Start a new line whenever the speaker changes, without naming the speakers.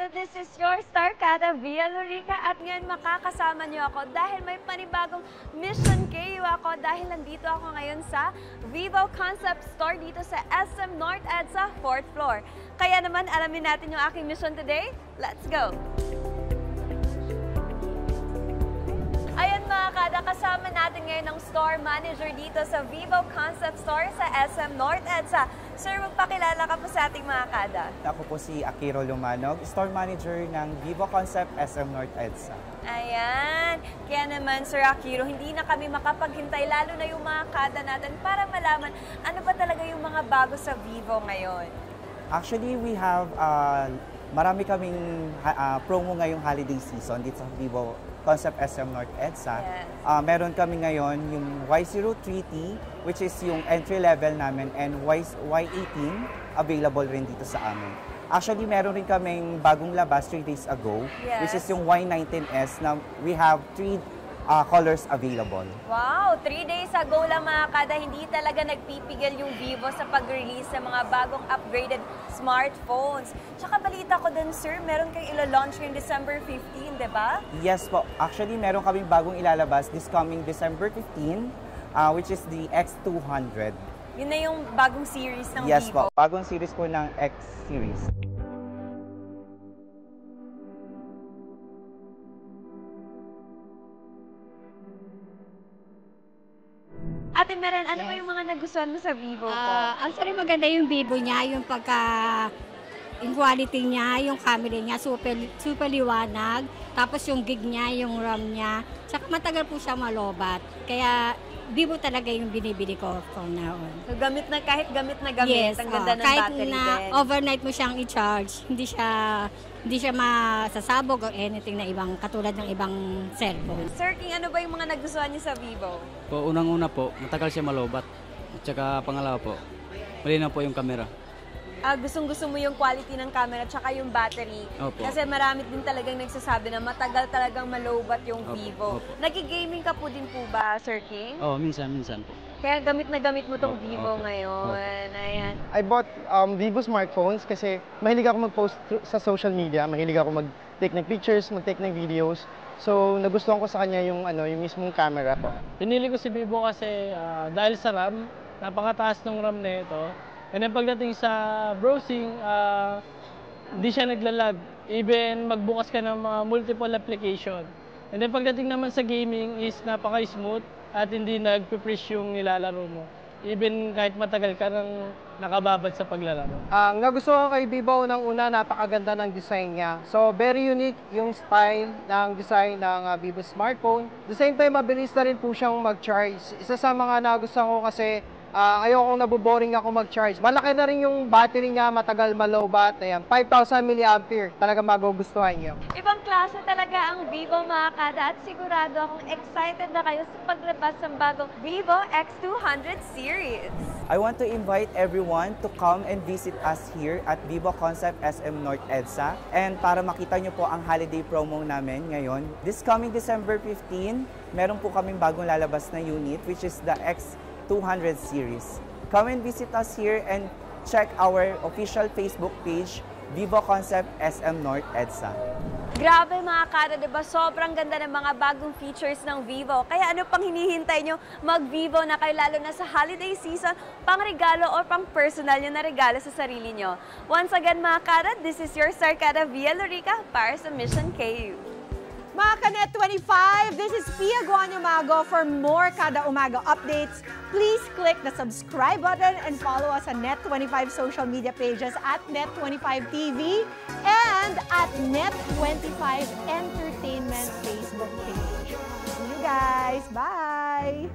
Kada, this is your star, Kada Via Lorica. At ngayon makakasama niyo ako dahil may panibagong mission kayo ako dahil nandito ako ngayon sa Vivo Concept Store dito sa SM North EDSA 4th floor. Kaya naman alamin natin yung aking mission today. Let's go! Ayan mga Kada, kasama natin ngayon ang store manager dito sa Vivo Concept Store sa SM North EDSA. Sir, magpakilala ka po sa ating mga Kada.
Ako po si Akiro Lumanog, store manager ng Vivo Concept SM North EDSA.
Ayan. Kaya naman, Sir Akiro, hindi na kami makapaghintay, lalo na yung mga Kada natin para malaman ano ba talaga yung mga bago sa Vivo ngayon.
Actually, we have marami kaming promo ngayong holiday season dito sa Vivo Concept SM North EDSA.
Yes.
Meron kami ngayon yung Y03T, which is yung entry level namin, and Y18 available rin dito sa amin. Actually, meron rin kaming bagong labas 3 days ago,
yes,
which is yung Y19S na we have 3 colors available.
Wow! 3 days ago lang mga Kada, hindi talaga nagpipigil yung Vivo sa pag-release ng mga bagong upgraded smartphones. Tsaka balita ko dun, sir, meron kayong ilo-launch ngayong December 15, di ba?
Yes po. Actually, meron kaming bagong ilalabas this coming December 15, which is the X200.
Yun na yung bagong series ng
Yes
Vivo.
po. Bagong series po ng X series.
Ate Meren, ano ba yung mga nagustuhan mo sa Vivo po?
Actually, maganda yung Vivo niya, yung yung quality niya, yung camera niya, super liwanag. Tapos yung gig niya, yung RAM niya. Tsaka matagal po siya malobat. Kaya Vivo talaga yung binibili ko from now on.
So, kahit gamit na gamit,
Yes,
ang ganda ng
kahit
battery
na
din.
overnight mo siyang i-charge, hindi siya masasabog or anything na ibang, katulad ng ibang cellphone.
Sir King, ano ba yung mga nagustuhan niyo sa Vivo?
Po, unang-una po, matagal siya malobat. At saka pangalawa po, malinaw po yung camera.
Gustong-gusto mo yung quality ng camera at saka yung battery.
Opo.
Kasi marami din talagang nagsasabi na matagal talagang malowbat yung
Opo,
Vivo.
opo.
Nag-gaming ka po din po ba, Sir King?
Oo, minsan po.
Kaya gamit na gamit mo tong
Opo,
Vivo
opo,
ngayon. Ayan.
I bought Vivo smartphones kasi mahilig ako mag-post sa social media, mahilig ako mag-take ng pictures, mag-take ng videos. So, nagustuhan ko sa kanya yung mismong camera ko.
Pinili ko si Vivo kasi dahil sa RAM, napakataas ng RAM na ito. And then pagdating sa browsing, hindi siya naglalag. Even magbukas ka ng mga multiple application. And then pagdating naman sa gaming is napaka-smooth at hindi nagpe-freeze yung nilalaro mo. Even kahit matagal ka nang nakababad sa paglalaro.
Ang nagustuhan ko kay Vivo una, napakaganda ng design niya. So, very unique yung style ng design ng Vivo smartphone. At the same time, mabilis na rin po siyang mag-charge. Isa sa mga nagustuhan ko kasi ayokong naboboring ako mag-charge. Malaki na rin yung battery niya, matagal malowbat. Ayan, 5,000 mAh. Talaga magugustuhan niyo.
Ibang klase talaga ang Vivo mga Kada at sigurado akong excited na kayo sa paglabas ng bagong Vivo X200 series.
I want to invite everyone to come and visit us here at Vivo Concept SM North EDSA. And para makita nyo po ang holiday promo namin ngayon, this coming December 15, meron po kaming bagong lalabas na unit, which is the X200 series. Come and visit us here and check our official Facebook page, Vivo Concept SM North EDSA.
Grabe mga Kada, diba? Sobrang ganda ng mga bagong features ng Vivo. Kaya ano pang hinihintay nyo? Mag-Vivo na kayo, lalo na sa holiday season, pang regalo o pang personal nyo na regalo sa sarili nyo. Once again mga Kada, this is your star Kada Via Lorica para sa Mission KU.
Mga Kanet 25, this is Pia Guanyo Mago. For more Kada Umaga updates, please click the subscribe button and follow us on Net25 social media pages at Net25TV and at Net25 Entertainment Facebook page. See you guys. Bye!